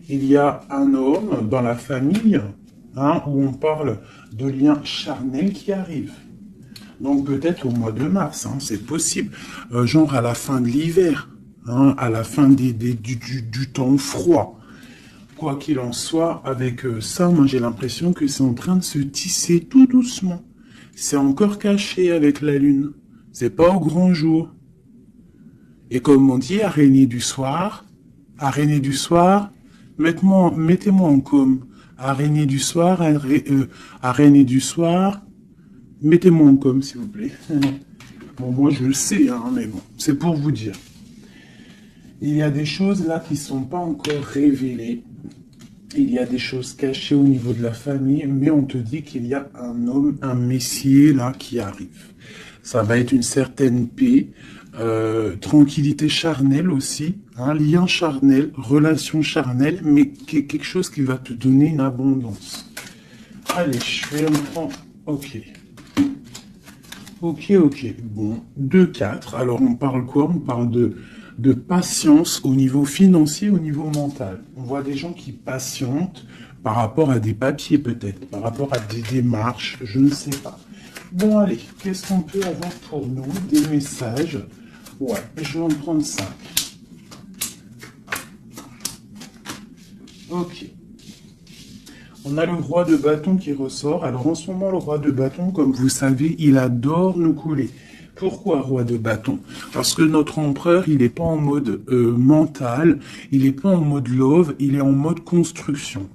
il y a un homme dans la famille, hein, où on parle de liens charnels qui arrivent. Donc peut-être au mois de mars, hein, c'est possible. Genre à la fin de l'hiver, hein, à la fin du temps froid. Quoi qu'il en soit, avec ça, moi j'ai l'impression que c'est en train de se tisser tout doucement. C'est encore caché avec la lune. C'est pas au grand jour. Et comme on dit, araignée du soir, mettez-moi en com. Araignée du soir, araignée du soir, mettez-moi en com, s'il vous plaît. Bon, moi je le sais, hein, mais bon, c'est pour vous dire. Il y a des choses là qui ne sont pas encore révélées. Il y a des choses cachées au niveau de la famille, mais on te dit qu'il y a un homme, un messier là qui arrive. Ça va être une certaine paix, tranquillité charnelle aussi, un lien charnel, relation charnelle, mais quelque chose qui va te donner une abondance. Allez, je vais me prendre... Ok. Ok. Bon, 2-4. Alors, on parle quoi? On parle de patience au niveau financier, au niveau mental. On voit des gens qui patientent par rapport à des papiers peut-être, par rapport à des démarches, je ne sais pas. Bon, allez, qu'est-ce qu'on peut avoir pour nous? Des messages. Ouais, je vais en prendre 5. Ok. On a le roi de bâton qui ressort. Alors en ce moment, le roi de bâton, comme vous savez, il adore nous couler. Pourquoi roi de bâton? Parce que notre empereur, il n'est pas en mode mental, il n'est pas en mode love, il est en mode construction.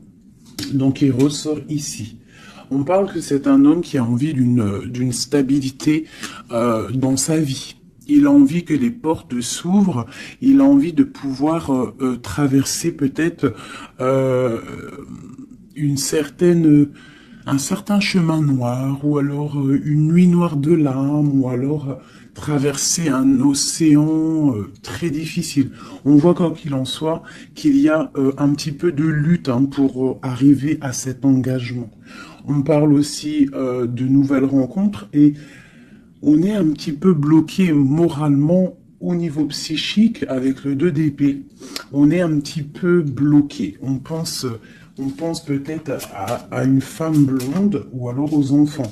Donc il ressort ici. On parle que c'est un homme qui a envie d'une stabilité dans sa vie. Il a envie que les portes s'ouvrent, il a envie de pouvoir traverser peut-être un certain chemin noir, ou alors une nuit noire de larmes, ou alors traverser un océan très difficile. On voit quoi qu'il en soit qu'il y a un petit peu de lutte, hein, pour arriver à cet engagement. On parle aussi de nouvelles rencontres et on est un petit peu bloqué moralement au niveau psychique avec le 2 d'épée. On est un petit peu bloqué. On pense peut-être à une femme blonde ou alors aux enfants.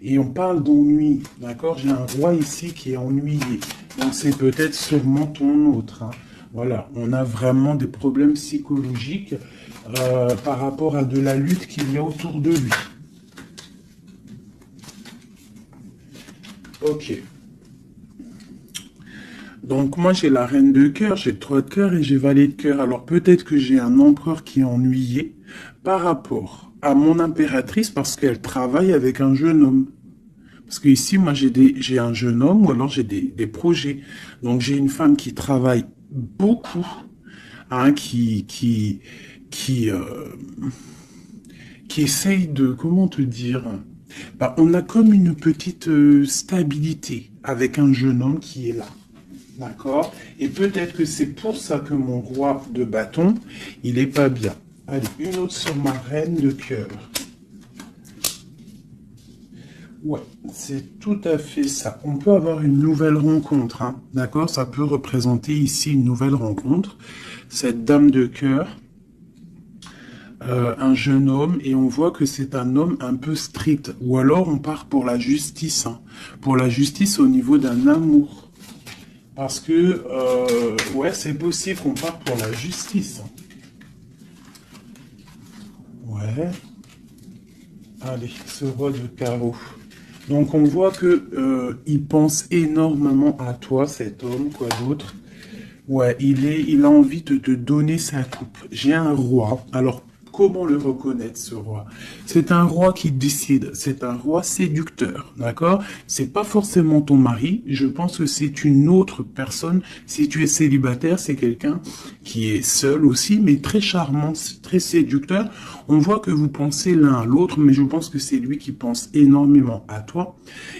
Et on parle d'ennui, d'accord? J'ai un roi ici qui est ennuyé. Donc c'est peut-être sûrement ton autre, hein. Voilà, on a vraiment des problèmes psychologiques par rapport à de la lutte qu'il y a autour de lui. Ok. Donc moi j'ai la reine de cœur, j'ai le 3 de cœur et j'ai valet de cœur. Alors peut-être que j'ai un empereur qui est ennuyé par rapport à mon impératrice parce qu'elle travaille avec un jeune homme. Parce que ici moi j'ai un jeune homme ou alors j'ai des projets. Donc j'ai une femme qui travaille beaucoup, hein, qui essaye de, comment te dire, bah, on a comme une petite stabilité avec un jeune homme qui est là. D'accord? Et peut-être que c'est pour ça que mon roi de bâton, il est pas bien. Allez, une autre sur ma reine de cœur. Ouais, c'est tout à fait ça. On peut avoir une nouvelle rencontre, hein, d'accord? Ça peut représenter ici une nouvelle rencontre. Cette dame de cœur, un jeune homme, et on voit que c'est un homme un peu strict. Ou alors on part pour la justice, hein, pour la justice au niveau d'un amour. Parce que, ouais, c'est possible qu'on parte pour la justice. Ouais. Allez, ce roi de carreau. Donc on voit que il pense énormément à toi, cet homme, quoi d'autre. Ouais, il a envie de te donner sa coupe. J'ai un roi. Alors, comment le reconnaître, ce roi? C'est un roi qui décide. C'est un roi séducteur, d'accord? C'est pas forcément ton mari. Je pense que c'est une autre personne. Si tu es célibataire, c'est quelqu'un qui est seul aussi, mais très charmant, très séducteur. On voit que vous pensez l'un à l'autre, mais je pense que c'est lui qui pense énormément à toi.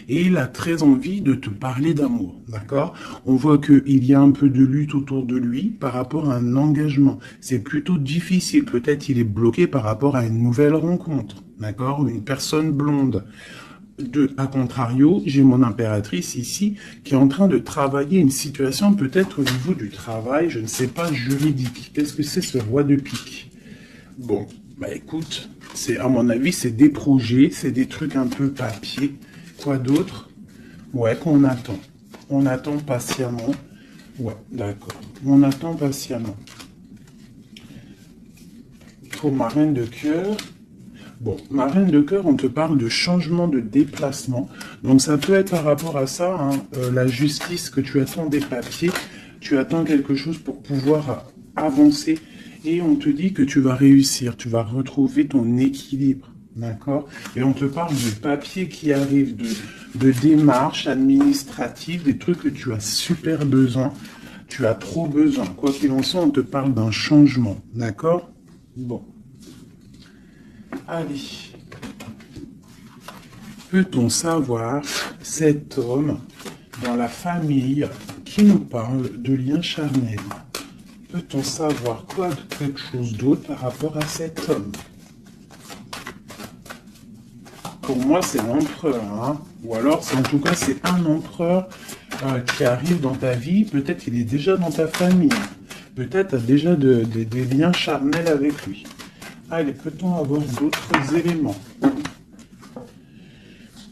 Et il a très envie de te parler d'amour, d'accord? On voit qu'il y a un peu de lutte autour de lui par rapport à un engagement. C'est plutôt difficile. Peut-être il est bloqué par rapport à une nouvelle rencontre, d'accord? Une personne blonde. À contrario, j'ai mon impératrice ici qui est en train de travailler une situation peut-être au niveau du travail, je ne sais pas, juridique. Qu'est-ce que c'est ce roi de pique? Bon, bah écoute, c'est à mon avis, c'est des projets, c'est des trucs un peu papier. Quoi d'autre? Ouais, qu'on attend. On attend patiemment. Ouais, d'accord. On attend patiemment. Pour ma reine de cœur, bon, ma reine de cœur, on te parle de changement de déplacement. Donc ça peut être par rapport à ça, hein, la justice, que tu attends des papiers, tu attends quelque chose pour pouvoir avancer. Et on te dit que tu vas réussir, tu vas retrouver ton équilibre. D'accord? Et on te parle de papiers qui arrivent, de démarches administratives, des trucs que tu as super besoin. Tu as trop besoin. Quoi qu'il en soit, on te parle d'un changement. D'accord? Bon. Allez. Peut-on savoir cet homme dans la famille qui nous parle de lien charnel? Peut-on savoir quoi de quelque chose d'autre par rapport à cet homme? Pour moi, c'est l'empereur, hein? Ou alors, en tout cas, c'est un empereur qui arrive dans ta vie. Peut-être qu'il est déjà dans ta famille. Peut-être tu as déjà des liens charnels avec lui. Allez, peut-on avoir d'autres éléments?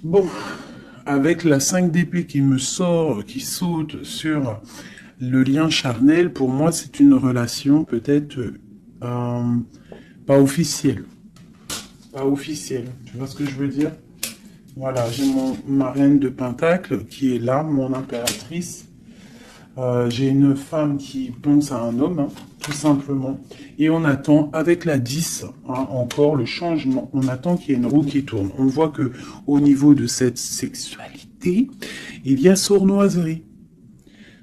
Bon, avec la 5 d'épée qui me sort, qui saute sur le lien charnel, pour moi, c'est une relation peut-être pas officielle. Pas officielle, tu vois ce que je veux dire? Voilà, j'ai ma reine de Pentacle qui est là, mon impératrice. J'ai une femme qui pense à un homme, hein, tout simplement. Et on attend, avec la 10, hein, encore le changement, on attend qu'il y ait une roue qui tourne. On voit que au niveau de cette sexualité, il y a sournoiserie.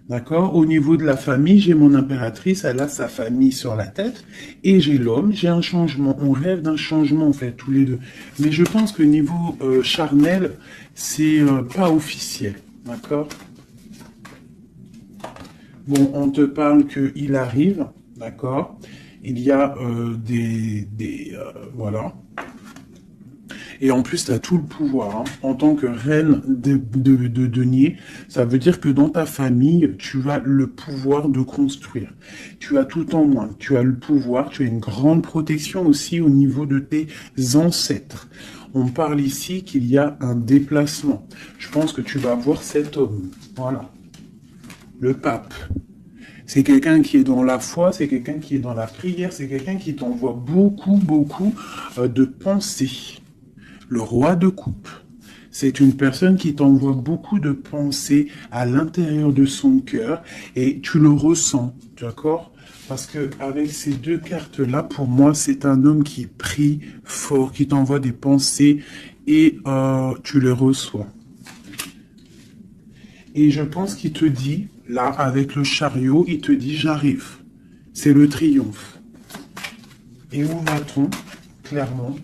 D'accord? Au niveau de la famille, j'ai mon impératrice, elle a sa famille sur la tête, et j'ai l'homme, j'ai un changement. On rêve d'un changement, en fait, tous les deux. Mais je pense que niveau charnel, c'est pas officiel. D'accord? Bon, on te parle qu'il arrive, d'accord? Il y a voilà. Et en plus, tu as tout le pouvoir. Hein. En tant que reine de denier, ça veut dire que dans ta famille, tu as le pouvoir de construire. Tu as tout en moins. Tu as le pouvoir, tu as une grande protection aussi au niveau de tes ancêtres. On parle ici qu'il y a un déplacement. Je pense que tu vas voir cet homme. Voilà. Le pape. C'est quelqu'un qui est dans la foi, c'est quelqu'un qui est dans la prière, c'est quelqu'un qui t'envoie beaucoup de pensées. Le roi de coupe, c'est une personne qui t'envoie beaucoup de pensées à l'intérieur de son cœur et tu le ressens, d'accord? Parce que avec ces deux cartes-là, pour moi, c'est un homme qui prie fort, qui t'envoie des pensées et tu les reçois. Et je pense qu'il te dit, là, avec le chariot, il te dit, j'arrive. C'est le triomphe. Et où va-t-on, clairement?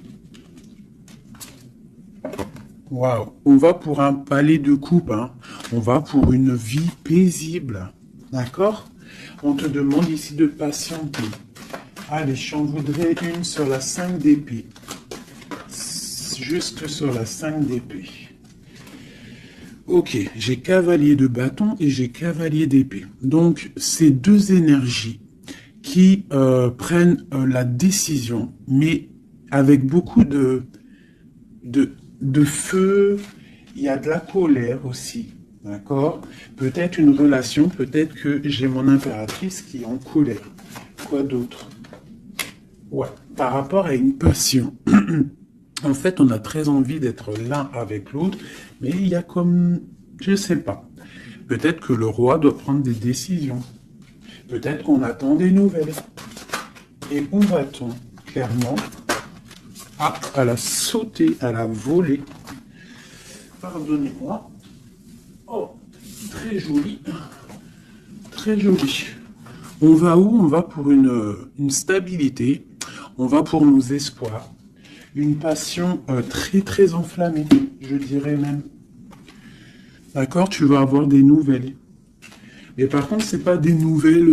Waouh, on va pour un palais de coupe, hein. On va pour une vie paisible. D'accord? On te demande ici de patienter. Allez, j'en voudrais une sur la 5 d'épée. Juste sur la 5 d'épée. Ok, j'ai cavalier de bâton et j'ai cavalier d'épée. Donc, c'est deux énergies qui prennent la décision, mais avec beaucoup de feu, il y a de la colère aussi, d'accord? Peut-être une relation, peut-être que j'ai mon impératrice qui est en colère. Quoi d'autre? Ouais, par rapport à une passion. En fait, on a très envie d'être l'un avec l'autre, mais il y a comme, je sais pas. Peut-être que le roi doit prendre des décisions. Peut-être qu'on attend des nouvelles. Et où va-t-on? Clairement. Ah, elle a sauté, elle a volé. Pardonnez-moi. Oh, très joli. Très joli. On va où? On va pour une stabilité. On va pour nos espoirs. Une passion très enflammée, je dirais même. D'accord? Tu vas avoir des nouvelles. Mais par contre, c'est pas des nouvelles...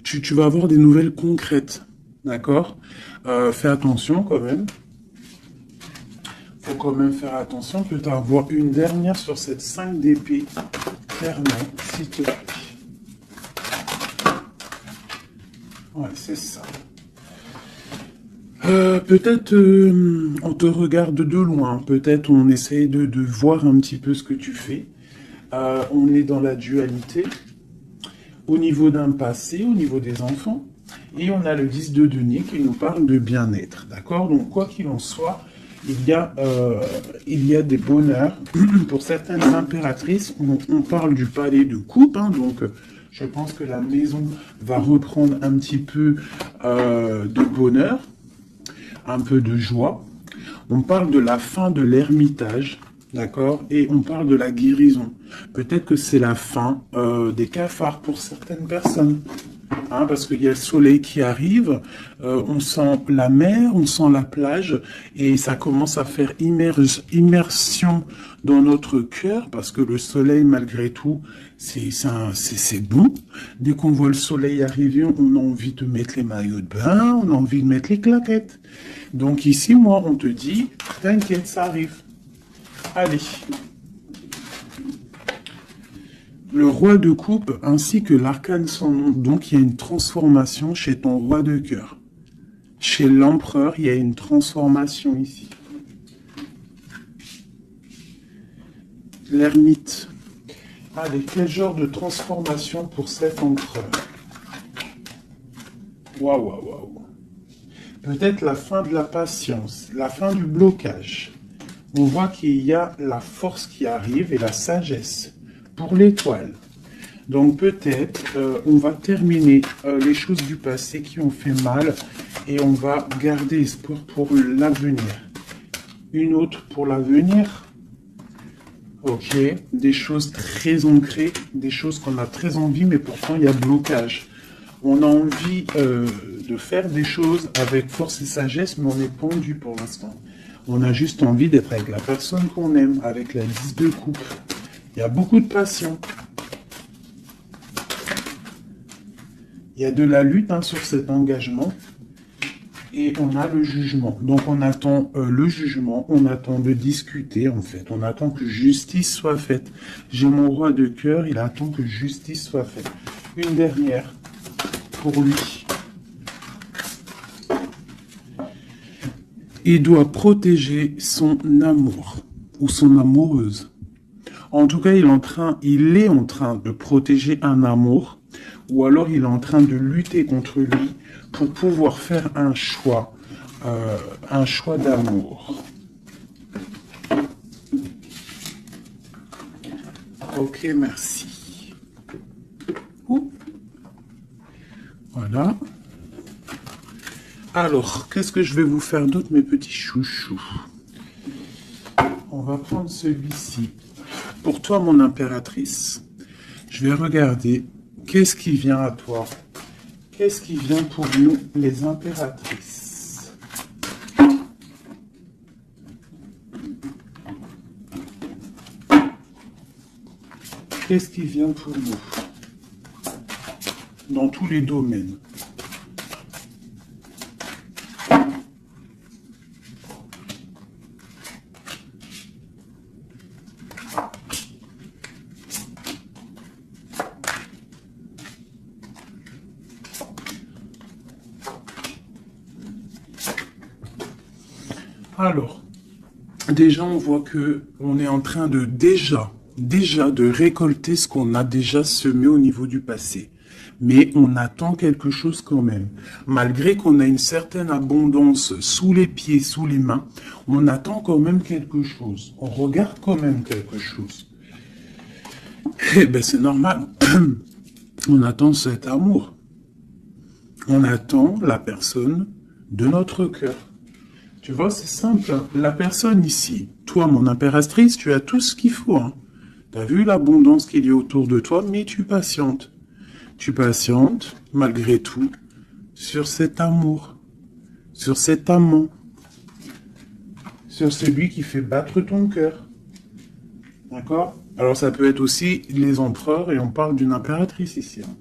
tu vas avoir des nouvelles concrètes. D'accord? Fais attention quand même. Faut quand même faire attention. Tu vas avoir une dernière sur cette 5 d'épée. Clairement, s'il te plaît. Ouais, c'est ça. Peut-être on te regarde de loin, peut-être on essaye de voir un petit peu ce que tu fais. On est dans la dualité au niveau d'un passé, au niveau des enfants. Et on a le 10 de denier qui nous parle de bien-être. D'accord? Donc, quoi qu'il en soit, il y a des bonheurs. Pour certaines impératrices, on parle du palais de coupe. Hein, donc, je pense que la maison va reprendre un petit peu de bonheur, un peu de joie. On parle de la fin de l'ermitage. D'accord? Et on parle de la guérison. Peut-être que c'est la fin des cafards pour certaines personnes. Hein, parce qu'il y a le soleil qui arrive, on sent la mer, on sent la plage, et ça commence à faire immersion dans notre cœur, parce que le soleil, malgré tout, c'est bon. Dès qu'on voit le soleil arriver, on a envie de mettre les maillots de bain, on a envie de mettre les claquettes. Donc ici, moi, on te dit, t'inquiète, ça arrive. Allez. Le roi de coupe ainsi que l'arcane sans nom. Donc il y a une transformation chez ton roi de cœur. Chez l'empereur, il y a une transformation ici. L'ermite. Allez, quel genre de transformation pour cet empereur? Waouh, waouh, waouh. Peut-être la fin de la patience, la fin du blocage. On voit qu'il y a la force qui arrive et la sagesse pour l'étoile. Donc peut-être on va terminer les choses du passé qui ont fait mal et on va garder espoir pour l'avenir. Une autre pour l'avenir. Ok, des choses très ancrées, des choses qu'on a très envie, mais pourtant il y a blocage. On a envie de faire des choses avec force et sagesse, mais on est pendu pour l'instant. On a juste envie d'être avec la personne qu'on aime, avec la 10 de coupe. Il y a beaucoup de passion. Il y a de la lutte sur cet engagement. Et on a le jugement. Donc on attend le jugement, on attend de discuter en fait. On attend que justice soit faite. J'ai mon roi de cœur, il attend que justice soit faite. Une dernière pour lui. Il doit protéger son amour ou son amoureuse. En tout cas, il est en train de protéger un amour, ou alors il est en train de lutter contre lui pour pouvoir faire un choix d'amour. Ok, merci. Ouh. Voilà. Alors, qu'est-ce que je vais vous faire d'autre, mes petits chouchous? On va prendre celui-ci. Pour toi, mon impératrice, je vais regarder qu'est-ce qui vient à toi. Qu'est-ce qui vient pour nous, les impératrices? Qu'est-ce qui vient pour nous? Dans tous les domaines. Alors, déjà, on voit que on est en train de déjà de récolter ce qu'on a déjà semé au niveau du passé. Mais on attend quelque chose quand même. Malgré qu'on a une certaine abondance sous les pieds, sous les mains, on attend quand même quelque chose. On regarde quand même quelque chose. Eh ben, c'est normal. On attend cet amour. On attend la personne de notre cœur. Tu vois, c'est simple. La personne ici, toi, mon impératrice, tu as tout ce qu'il faut. Hein. Tu as vu l'abondance qu'il y a autour de toi, mais tu patientes. Tu patientes, malgré tout, sur cet amour, sur cet amant, sur celui qui fait battre ton cœur. D'accord? Alors, ça peut être aussi les empereurs, et on parle d'une impératrice ici. Hein.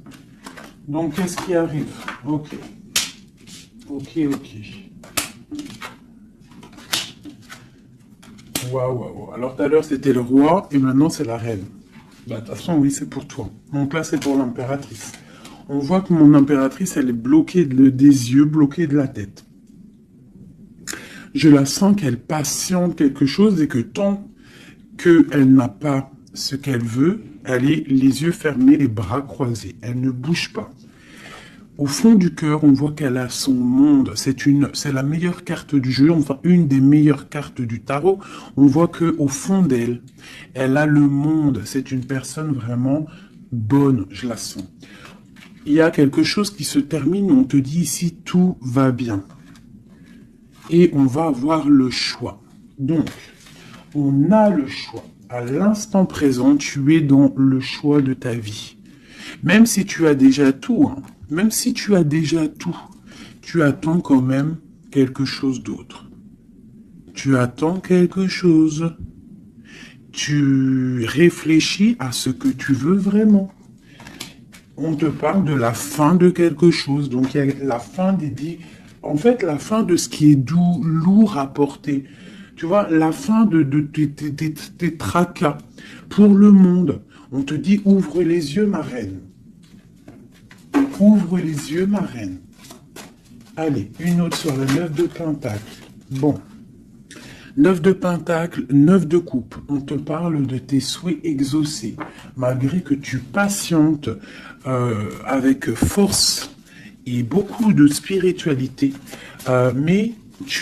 Donc, qu'est-ce qui arrive? Ok. Ok. Waouh. Alors tout à l'heure c'était le roi et maintenant c'est la reine. Bah de toute façon oui c'est pour toi. Donc là c'est pour l'impératrice. On voit que mon impératrice elle est bloquée des yeux, bloquée de la tête. Je la sens qu'elle patiente quelque chose et que tant qu'elle n'a pas ce qu'elle veut, elle est les yeux fermés, les bras croisés. Elle ne bouge pas. Au fond du cœur, on voit qu'elle a son monde. C'est la meilleure carte du jeu, enfin une des meilleures cartes du tarot. On voit que au fond d'elle, elle a le monde. C'est une personne vraiment bonne, je la sens. Il y a quelque chose qui se termine, on te dit ici tout va bien. Et on va avoir le choix. Donc, on a le choix. À l'instant présent, tu es dans le choix de ta vie. Même si tu as déjà tout, hein, même si tu as déjà tout, tu attends quand même quelque chose d'autre. Tu attends quelque chose. Tu réfléchis à ce que tu veux vraiment. On te parle de la fin de quelque chose. Donc, il y a la fin en fait, la fin de ce qui est doux, lourd à porter. Tu vois, la fin de tes tracas pour le monde. On te dit, ouvre les yeux, ma reine. Ouvre les yeux, ma reine. Allez, une autre sur le 9 de Pentacle. Bon. 9 de Pentacle, 9 de coupe. On te parle de tes souhaits exaucés. Malgré que tu patientes avec force et beaucoup de spiritualité. Mais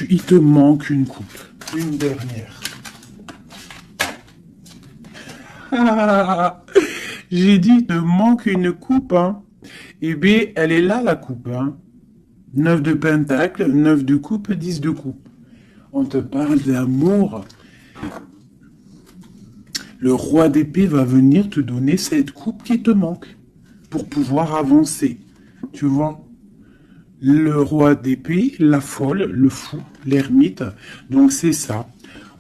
il te manque une coupe. Une dernière. J'ai dit, il te manque une coupe, hein. Eh bien, elle est là, la coupe, hein. 9 de Pentacle, 9 de coupe, 10 de coupe. On te parle d'amour. Le roi d'épée va venir te donner cette coupe qui te manque pour pouvoir avancer. Tu vois? Le roi d'épée, la folle, le fou, l'ermite. Donc c'est ça.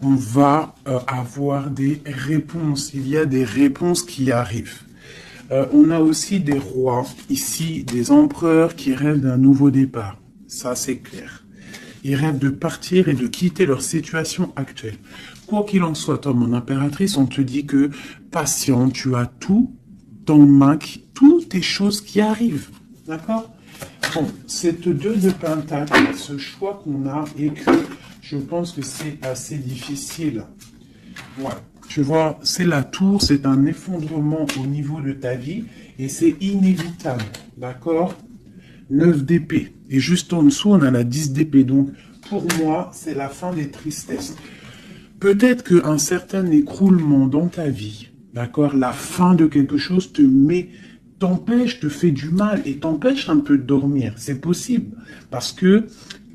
On va avoir des réponses. Il y a des réponses qui arrivent. On a aussi des rois, ici, des empereurs qui rêvent d'un nouveau départ. Ça, c'est clair. Ils rêvent de partir et de quitter leur situation actuelle. Quoi qu'il en soit, toi, mon impératrice, on te dit que, patient, tu as tout en main, toutes tes choses qui arrivent. D'accord? Bon, cette 2 de Pentacle, ce choix qu'on a et que je pense que c'est assez difficile. Ouais. Tu vois, c'est la tour, c'est un effondrement au niveau de ta vie et c'est inévitable, d'accord? 9 d'épée. Et juste en dessous, on a la 10 d'épée. Donc, pour moi, c'est la fin des tristesses. Peut-être qu'un certain écroulement dans ta vie, d'accord? La fin de quelque chose t'empêche, te fait du mal et t'empêche un peu de dormir. C'est possible. Parce que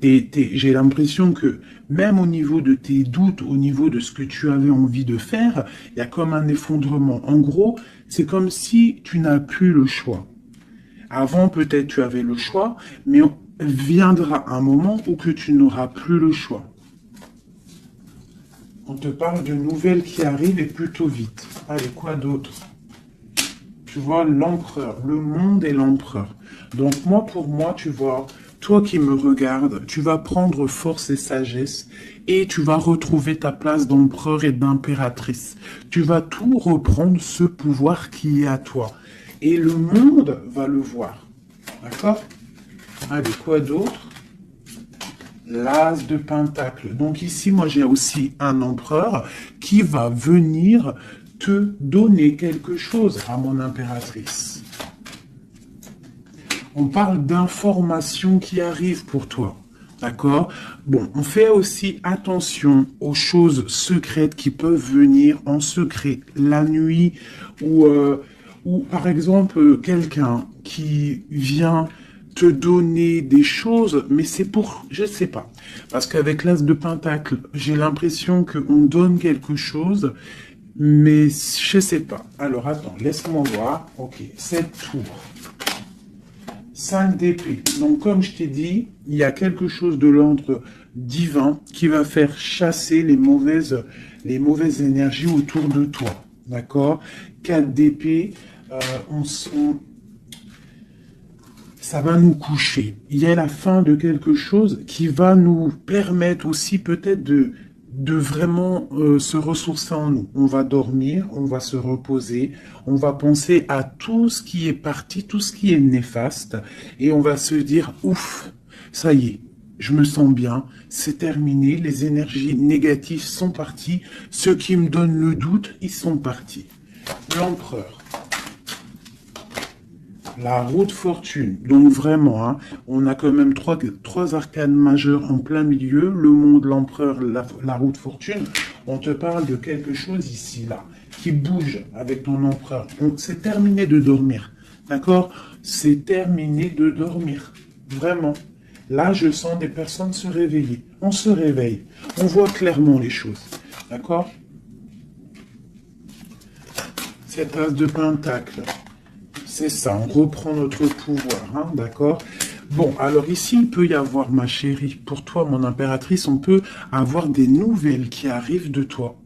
j'ai l'impression que même au niveau de tes doutes, au niveau de ce que tu avais envie de faire, il y a comme un effondrement. En gros, c'est comme si tu n'as plus le choix. Avant, peut-être tu avais le choix, mais viendra un moment où que tu n'auras plus le choix. On te parle de nouvelles qui arrivent et plutôt vite. Allez, quoi d'autre? Tu vois, l'empereur, le monde et l'empereur. Donc pour moi, tu vois, toi qui me regardes, tu vas prendre force et sagesse et tu vas retrouver ta place d'empereur et d'impératrice. Tu vas tout reprendre ce pouvoir qui est à toi. Et le monde va le voir. D'accord? Allez, quoi d'autre? L'as de Pentacle. Donc ici, moi, j'ai aussi un empereur qui va venir te donner quelque chose à mon impératrice. On parle d'informations qui arrivent pour toi. D'accord? Bon, on fait aussi attention aux choses secrètes qui peuvent venir en secret la nuit ou par exemple quelqu'un qui vient te donner des choses, mais c'est pour, je sais pas. Parce qu'avec l'as de Pentacle, j'ai l'impression qu'on donne quelque chose, mais je sais pas. Alors attends, laisse-moi voir. Ok, cette tour. 5 d'épée. Donc comme je t'ai dit, il y a quelque chose de l'ordre divin qui va faire chasser les mauvaises énergies autour de toi. D'accord? 4 d'épée, ça va nous coucher. Il y a la fin de quelque chose qui va nous permettre aussi peut-être de vraiment se ressourcer en nous. On va dormir, on va se reposer, on va penser à tout ce qui est parti, tout ce qui est néfaste, et on va se dire, ouf, ça y est, je me sens bien, c'est terminé, les énergies négatives sont parties, ceux qui me donnent le doute, ils sont partis. L'empereur. La roue de fortune. Donc vraiment, hein, on a quand même trois arcanes majeures en plein milieu. Le monde, l'empereur, la roue de fortune. On te parle de quelque chose ici, là, qui bouge avec ton empereur. C'est terminé de dormir. D'accord? C'est terminé de dormir. Vraiment. Là, je sens des personnes se réveiller. On se réveille. On voit clairement les choses. D'accord? Cette as de pentacle. C'est ça, on reprend notre pouvoir, hein, d'accord? Bon, alors ici, il peut y avoir, ma chérie, pour toi, mon impératrice, on peut avoir des nouvelles qui arrivent de toi.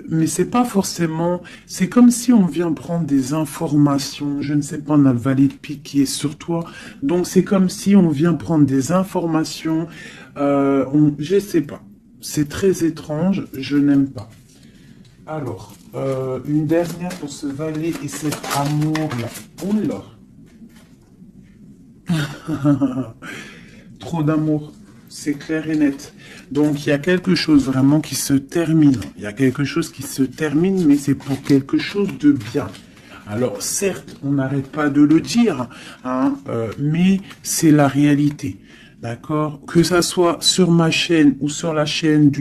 Mais c'est pas forcément... C'est comme si on vient prendre des informations, je ne sais pas, on a le valet de pique qui est sur toi, donc c'est comme si on vient prendre des informations, je sais pas. C'est très étrange, je n'aime pas. Alors, une dernière pour ce valet et cet amour-là. Oula. Trop d'amour, c'est clair et net. Donc, il y a quelque chose vraiment qui se termine. Il y a quelque chose qui se termine, mais c'est pour quelque chose de bien. Alors, certes, on n'arrête pas de le dire, hein, mais c'est la réalité. D'accord? Que ça soit sur ma chaîne ou sur la chaîne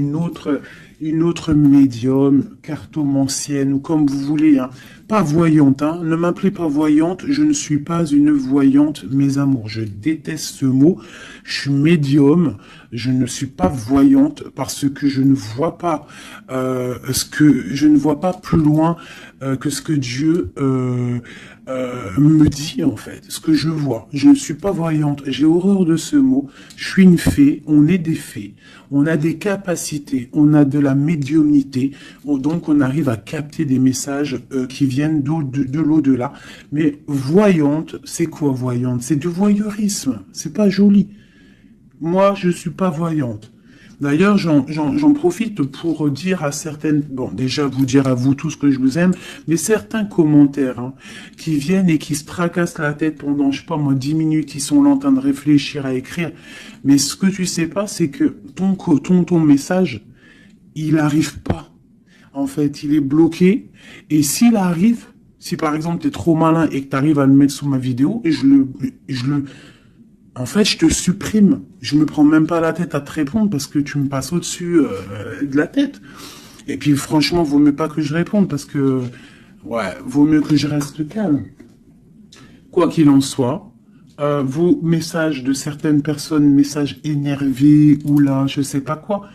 une autre médium, cartomancienne, ou comme vous voulez, hein. Pas voyante, hein. Ne m'appelez pas voyante, je ne suis pas une voyante, mes amours. Je déteste ce mot. Je suis médium, je ne suis pas voyante parce que je ne vois pas je ne vois pas plus loin que ce que Dieu me dit en fait, ce que je vois. Je ne suis pas voyante, j'ai horreur de ce mot. Je suis une fée, on est des fées, on a des capacités, on a de la médiumnité, donc on arrive à capter des messages qui viennent de l'au-delà. Mais voyante, c'est quoi voyante? C'est du voyeurisme, c'est pas joli. Moi, je suis pas voyante. D'ailleurs, j'en profite pour dire à certaines, bon, déjà vous dire à vous tous que je vous aime, mais certains commentaires hein, qui viennent et qui se tracassent la tête pendant, je sais pas moi, 10 minutes, ils sont là en train de réfléchir à écrire. Mais ce que tu sais pas, c'est que ton message, il arrive pas. En fait, il est bloqué. Et s'il arrive, si par exemple tu es trop malin et que tu arrives à le mettre sous ma vidéo, et en fait, je te supprime. Je me prends même pas la tête à te répondre parce que tu me passes au-dessus de la tête. Et puis, franchement, vaut mieux pas que je réponde parce que, ouais, vaut mieux que je reste calme. Quoi qu'il en soit, vos messages de certaines personnes, messages énervés ou là, je sais pas quoi,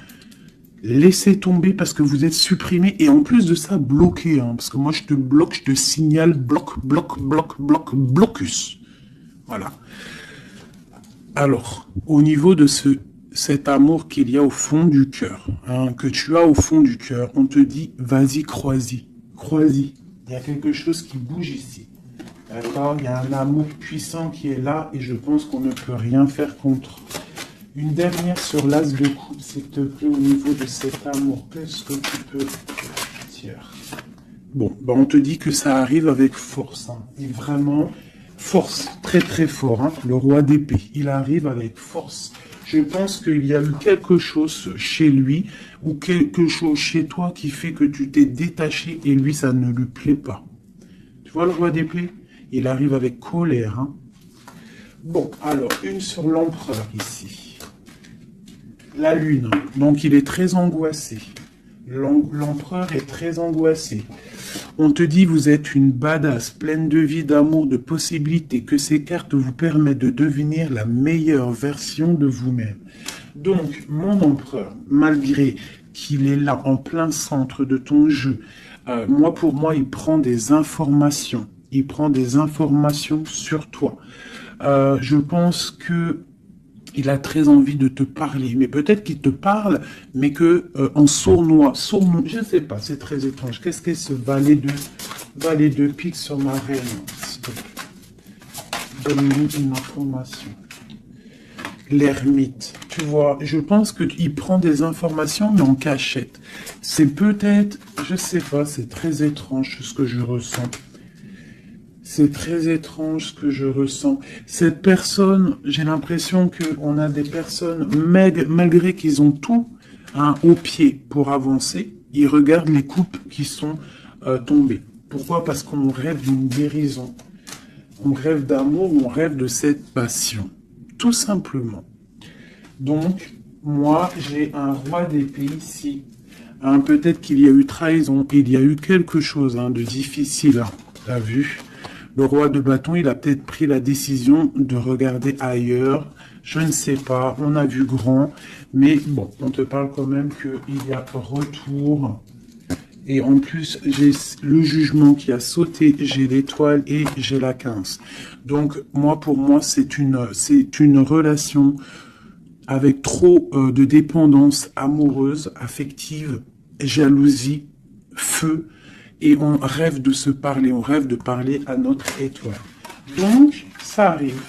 laissez tomber parce que vous êtes supprimé et en plus de ça, bloqué. Hein, parce que moi, je te bloque, je te signale blocus. Voilà. Alors, au niveau de cet amour qu'il y a au fond du cœur, hein, que tu as au fond du cœur, on te dit, vas-y, crois-y. Crois-y. Il y a quelque chose qui bouge ici. D'accord? Il y a un amour puissant qui est là et je pense qu'on ne peut rien faire contre. Une dernière sur l'as de coupe, s'il te plaît, au niveau de cet amour. Qu'est-ce que tu peux dire? Bon, ben on te dit que ça arrive avec force. Hein, et vraiment... force, très très fort, hein, le roi d'épée, il arrive avec force. Je pense qu'il y a eu quelque chose chez lui ou quelque chose chez toi qui fait que tu t'es détaché et lui ça ne lui plaît pas. Tu vois le roi d'épée? Il arrive avec colère. Hein. Bon, alors une sur l'empereur ici. La lune, donc il est très angoissé. L'empereur est très angoissé. On te dit vous êtes une badass, pleine de vie, d'amour, de possibilités, que ces cartes vous permettent de devenir la meilleure version de vous-même. Donc, mon empereur, malgré qu'il est là en plein centre de ton jeu, pour moi, il prend des informations. Il prend des informations sur toi. Je pense que il a très envie de te parler, mais peut-être qu'il te parle, mais que en sournois, je ne sais pas, c'est très étrange. Qu'est-ce qu'est ce valet de pique sur ma reine? Donne-nous une information. L'ermite, tu vois, je pense qu'il prend des informations, mais en cachette. C'est peut-être, je sais pas, c'est très étrange ce que je ressens. C'est très étrange ce que je ressens. Cette personne, j'ai l'impression qu'on a des personnes, malgré qu'ils ont tout hein, au pied pour avancer, ils regardent les coupes qui sont tombées. Pourquoi? Parce qu'on rêve d'une guérison. On rêve d'amour, on rêve de cette passion. Tout simplement. Donc, moi, j'ai un roi d'épée ici. Hein, peut-être qu'il y a eu trahison, il y a eu quelque chose hein, de difficile. Hein, t'as vu? Le roi de bâton, il a peut-être pris la décision de regarder ailleurs. Je ne sais pas, on a vu grand. Mais bon, on te parle quand même qu'il y a retour. Et en plus, j'ai le jugement qui a sauté, j'ai l'étoile et j'ai la 15. Donc, moi, pour moi, c'est une relation avec trop de dépendance amoureuse, affective, jalousie, feu. Et on rêve de se parler, on rêve de parler à notre étoile. Donc, ça arrive.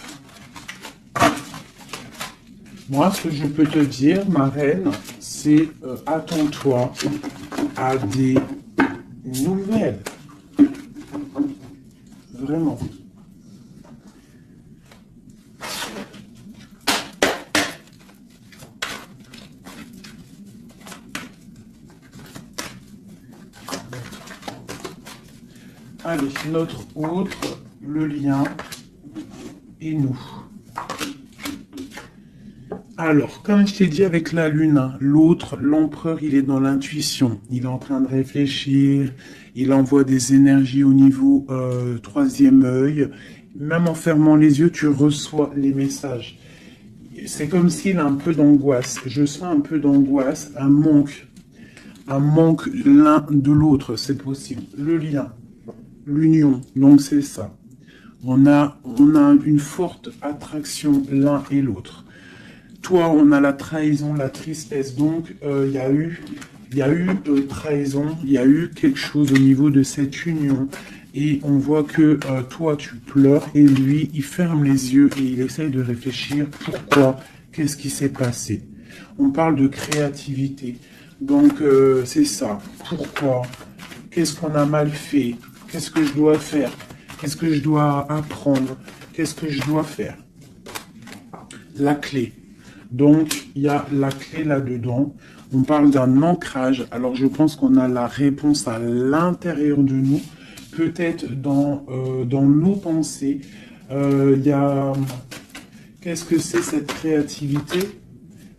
Moi, ce que je peux te dire, ma reine, c'est attends-toi à des nouvelles. Vraiment. Allez, notre autre, le lien et nous. Alors, comme je t'ai dit avec la lune, hein, l'autre, l'empereur, il est dans l'intuition. Il est en train de réfléchir, il envoie des énergies au niveau troisième œil. Même en fermant les yeux, tu reçois les messages. C'est comme s'il a un peu d'angoisse. Je sens un peu d'angoisse, un manque l'un de l'autre, c'est possible. Le lien, l'union, donc c'est ça. On a une forte attraction l'un et l'autre. Toi, on a la trahison, la tristesse. Donc, il y a eu trahison, il y a eu quelque chose au niveau de cette union. Et on voit que toi, tu pleures et lui, il ferme les yeux et il essaye de réfléchir. Pourquoi? Qu'est-ce qui s'est passé? On parle de créativité. Donc, c'est ça. Pourquoi? Qu'est-ce qu'on a mal fait? Qu'est-ce que je dois faire? Qu'est-ce que je dois apprendre? Qu'est-ce que je dois faire? La clé. Donc, il y a la clé là-dedans. On parle d'un ancrage. Alors, je pense qu'on a la réponse à l'intérieur de nous. Peut-être dans nos pensées. Il y a... Qu'est-ce que c'est cette créativité?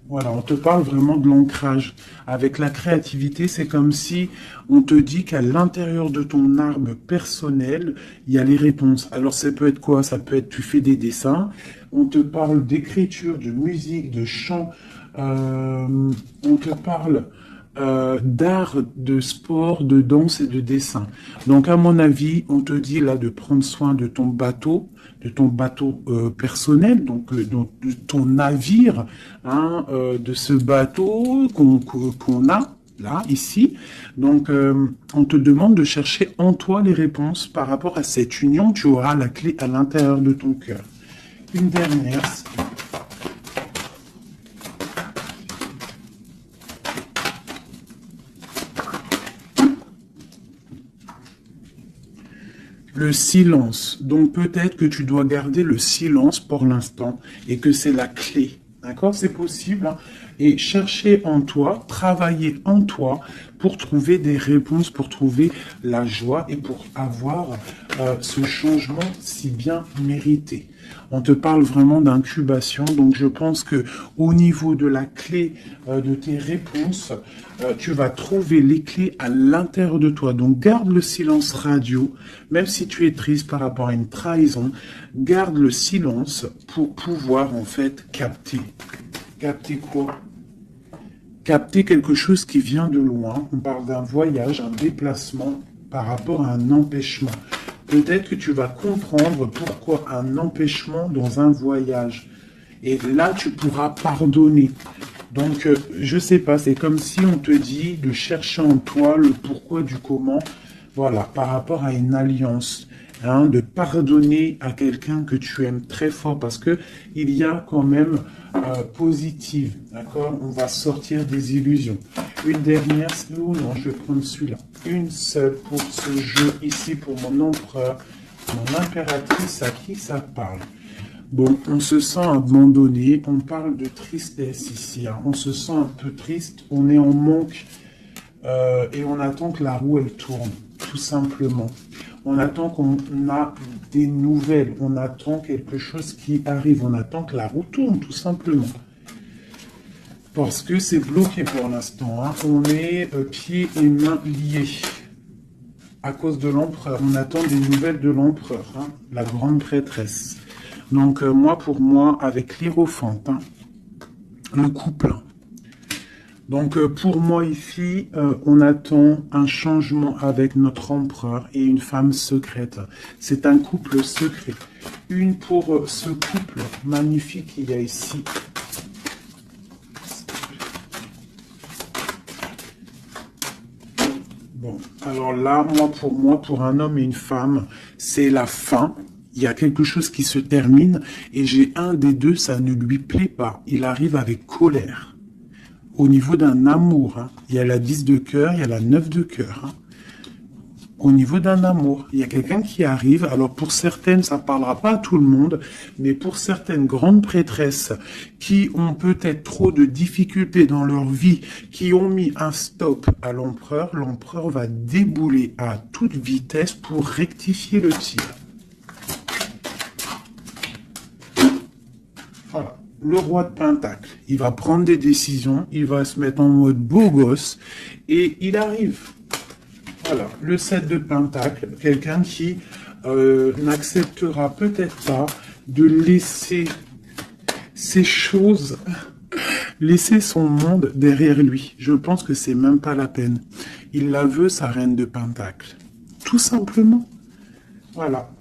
Voilà, on te parle vraiment de l'ancrage. Avec la créativité, c'est comme si on te dit qu'à l'intérieur de ton arbre personnel, il y a les réponses. Alors, ça peut être quoi? Ça peut être, tu fais des dessins, on te parle d'écriture, de musique, de chant, on te parle d'art, de sport, de danse et de dessin. Donc, à mon avis, on te dit là de prendre soin de ton bateau personnel, donc de ton navire, hein, de ce bateau qu'on a là, ici. Donc, on te demande de chercher en toi les réponses par rapport à cette union. Tu auras la clé à l'intérieur de ton cœur. Une dernière. Le silence. Donc peut-être que tu dois garder le silence pour l'instant et que c'est la clé. D'accord? C'est possible. Hein? Et chercher en toi, travailler en toi pour trouver des réponses, pour trouver la joie et pour avoir ce changement si bien mérité. On te parle vraiment d'incubation, donc je pense que au niveau de la clé de tes réponses, tu vas trouver les clés à l'intérieur de toi. Donc garde le silence radio, même si tu es triste par rapport à une trahison, garde le silence pour pouvoir en fait capter. Capter quoi? Capter quelque chose qui vient de loin. On parle d'un voyage, un déplacement par rapport à un empêchement. Peut-être que tu vas comprendre pourquoi un empêchement dans un voyage. Et là, tu pourras pardonner. Donc, je sais pas, c'est comme si on te dit de chercher en toi le pourquoi du comment. Voilà, par rapport à une alliance. Hein, de pardonner à quelqu'un que tu aimes très fort parce que il y a quand même positive, d'accord? On va sortir des illusions. Une dernière, non, je vais prendre celui-là. Une seule pour ce jeu ici, pour mon empereur. Mon impératrice, à qui ça parle? Bon, on se sent abandonné, on parle de tristesse ici, hein. On se sent un peu triste, on est en manque et on attend que la roue elle tourne, tout simplement. On attend qu'on a des nouvelles, on attend quelque chose qui arrive, on attend que la roue tourne, tout simplement. Parce que c'est bloqué pour l'instant, hein. On est pieds et mains liés. À cause de l'empereur, on attend des nouvelles de l'empereur, hein, la grande prêtresse. Donc moi, pour moi, avec l'Hiérophante, hein, le couple. Donc pour moi ici, on attend un changement avec notre empereur et une femme secrète. C'est un couple secret. Une pour ce couple magnifique qu'il y a ici. Bon, alors là, moi, pour un homme et une femme, c'est la fin. Il y a quelque chose qui se termine et j'ai un des deux, ça ne lui plaît pas. Il arrive avec colère. Au niveau d'un amour, hein, il y a la 10 de cœur, il y a la 9 de cœur. Hein. Au niveau d'un amour, il y a quelqu'un qui arrive. Alors pour certaines, ça ne parlera pas à tout le monde, mais pour certaines grandes prêtresses qui ont peut-être trop de difficultés dans leur vie, qui ont mis un stop à l'empereur va débouler à toute vitesse pour rectifier le tir. Voilà. Le roi de Pentacle, il va prendre des décisions, il va se mettre en mode beau gosse, et il arrive. Voilà, le 7 de Pentacle, quelqu'un qui n'acceptera peut-être pas de laisser ces choses, laisser son monde derrière lui. Je pense que c'est même pas la peine. Il la veut, sa reine de Pentacle. Tout simplement. Voilà.